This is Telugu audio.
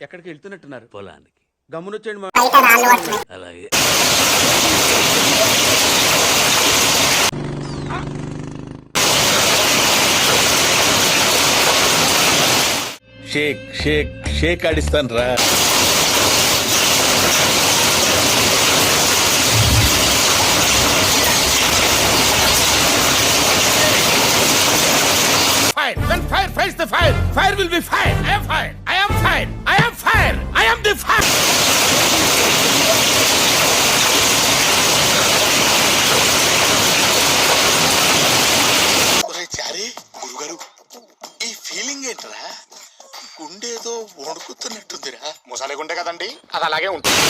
ఎక్కడికి వెళ్తున్నట్టున్నారు? పొలానికి. గమ్మునొచ్చేయండి. అలాగే. షేక్ షేక్ షేక్ ఆడిస్తాను రా. When fire fights the fire, fire will be fire. I am fire. I am fire. I am fire. I am the fire. ఒరే చారి, గురుగారు ఈ ఫీలింగ్ ఏంట్రా? గుండేదో వణుకుతున్నట్టుందిరా. ముసలి గుండె కదండి, అది అలాగే ఉంటుంది.